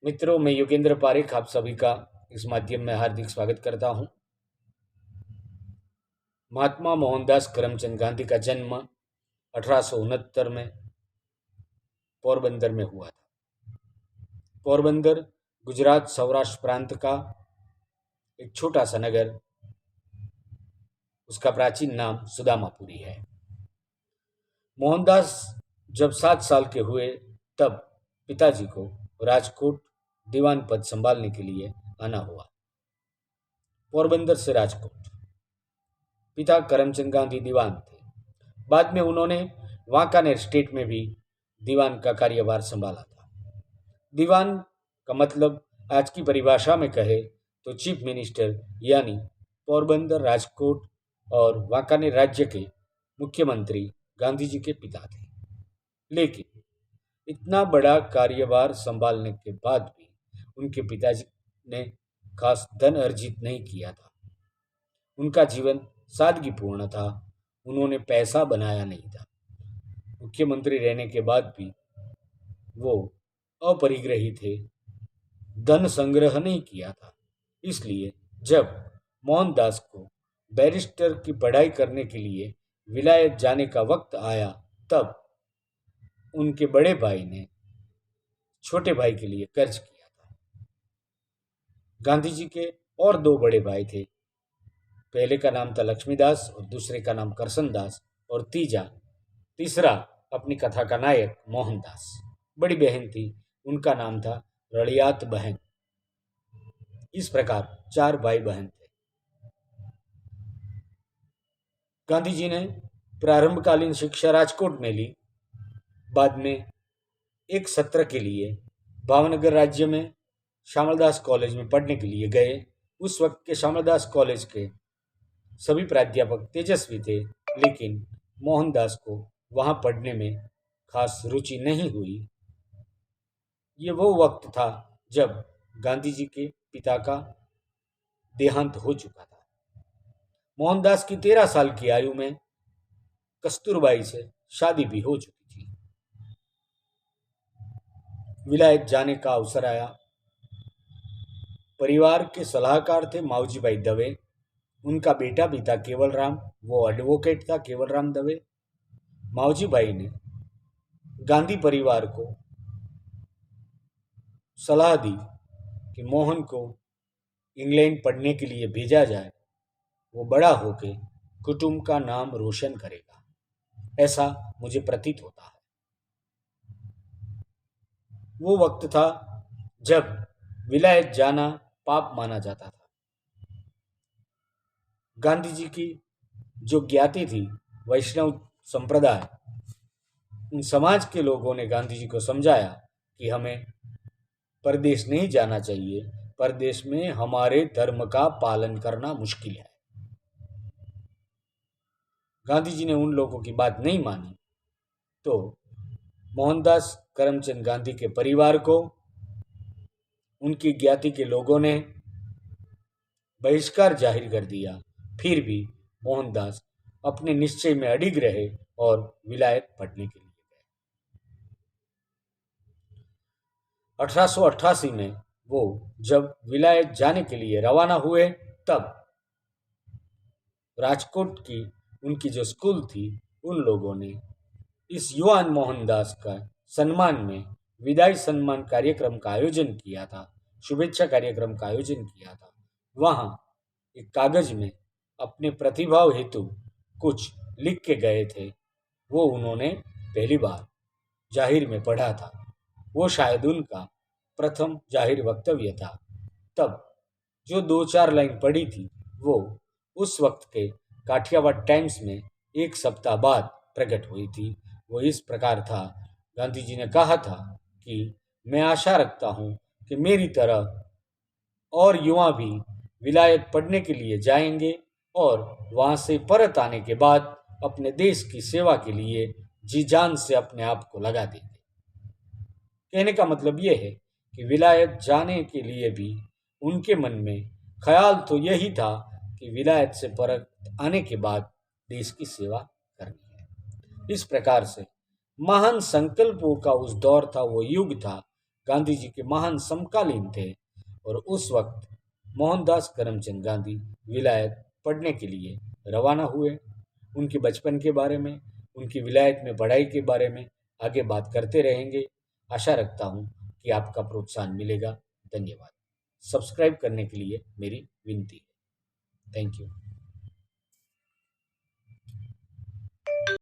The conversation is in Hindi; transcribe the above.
मित्रों, मैं योगेंद्र पारेख आप सभी का इस माध्यम में हार्दिक स्वागत करता हूं। महात्मा मोहनदास करमचंद गांधी का जन्म 1869 में पोरबंदर में हुआ था। पोरबंदर गुजरात सौराष्ट्र प्रांत का एक छोटा सा नगर, उसका प्राचीन नाम सुदामापुरी है। मोहनदास जब 7 साल के हुए तब पिताजी को राजकोट दीवान पद संभालने के लिए आना हुआ। पोरबंदर से राजकोट। पिता करमचंद गांधी दीवान थे। बाद में उन्होंने वांकानेर स्टेट में भी दीवान का कार्यभार संभाला था। दीवान का मतलब आज की परिभाषा में कहे तो चीफ मिनिस्टर, यानी पोरबंदर, राजकोट और वांकानेर राज्य के मुख्यमंत्री गांधी जी के पिता थे। लेकिन इतना बड़ा कार्यभार संभालने के बाद भी उनके पिताजी ने खास धन अर्जित नहीं किया था। उनका जीवन सादगीपूर्ण था। उन्होंने पैसा बनाया नहीं था। मुख्यमंत्री रहने के बाद भी वो अपरिग्रही थे, धन संग्रह नहीं किया था। इसलिए जब मोहनदास को बैरिस्टर की पढ़ाई करने के लिए विलायत जाने का वक्त आया, तब उनके बड़े भाई ने छोटे भाई के लिए कर्ज किया था। गांधी जी के और 2 बड़े भाई थे। पहले का नाम था लक्ष्मीदास और दूसरे का नाम करसनदास, और तीसरा अपनी कथा का नायक मोहनदास। बड़ी बहन थी, उनका नाम था रड़ियात बहन। इस प्रकार 4 भाई बहन थे। गांधी जी ने प्रारंभकालीन शिक्षा राजकोट में ली। बाद में एक सत्र के लिए भावनगर राज्य में श्यामलदास कॉलेज में पढ़ने के लिए गए। उस वक्त के श्यामलदास कॉलेज के सभी प्राध्यापक तेजस्वी थे, लेकिन मोहनदास को वहां पढ़ने में खास रुचि नहीं हुई। ये वो वक्त था जब गांधी जी के पिता का देहांत हो चुका था। मोहनदास की 13 साल की आयु में कस्तूरबाई से शादी भी हो चुकी थी। विलायत जाने का अवसर आया। परिवार के सलाहकार थे मावजी भाई दवे। उनका बेटा भी था केवलराम, वो एडवोकेट था, केवलराम दवे। मावजी भाई ने गांधी परिवार को सलाह दी कि मोहन को इंग्लैंड पढ़ने के लिए भेजा जाए। वो बड़ा होके कुटुंब का नाम रोशन करेगा, ऐसा मुझे प्रतीत होता है। वो वक्त था जब विलायत जाना पाप माना जाता था। गांधी जी की जो ज्ञाति थी, वैष्णव संप्रदाय, उन समाज के लोगों ने गांधी जी को समझाया कि हमें परदेश नहीं जाना चाहिए, परदेश में हमारे धर्म का पालन करना मुश्किल है। गांधी जी ने उन लोगों की बात नहीं मानी, तो मोहनदास करमचंद गांधी के परिवार को उनकी ज्ञाति के लोगों ने बहिष्कार जाहिर कर दिया। फिर भी मोहनदास अपने निश्चय में अडिग रहे और विलायत पढ़ने के लिए गए। 1888 में वो जब विलायत जाने के लिए रवाना हुए, तब राजकोट की उनकी जो स्कूल थी, उन लोगों ने इस युवान मोहनदास का सम्मान में विदाई सम्मान कार्यक्रम का आयोजन किया था, शुभेच्छा कार्यक्रम का आयोजन किया था। वहां एक कागज में अपने प्रतिभाव हेतु कुछ लिख के गए थे। वो उन्होंने पहली बार जाहिर में पढ़ा था। वो शायद उनका प्रथम जाहिर वक्तव्य था। तब जो 2-4 लाइन पढ़ी थी, वो उस वक्त के काठियावाड़ टाइम्स में एक सप्ताह बाद प्रकट हुई थी। वो इस प्रकार था। गांधी जी ने कहा था कि मैं आशा रखता हूं कि मेरी तरह और युवा भी विलायत पढ़ने के लिए जाएंगे और वहां से परत आने के बाद अपने देश की सेवा के लिए जी जान से अपने आप को लगा देंगे। कहने का मतलब यह है कि विलायत जाने के लिए भी उनके मन में ख्याल तो यही था कि विलायत से परत आने के बाद देश की सेवा करनी है। इस प्रकार से महान संकल्पों का उस दौर था, वो युग था गांधी जी के महान समकालीन थे और उस वक्त मोहनदास करमचंद गांधी विलायत पढ़ने के लिए रवाना हुए। उनके बचपन के बारे में, उनकी विलायत में पढ़ाई के बारे में आगे बात करते रहेंगे। आशा रखता हूँ कि आपका प्रोत्साहन मिलेगा। धन्यवाद। सब्सक्राइब करने के लिए मेरी विनती है। Thank you.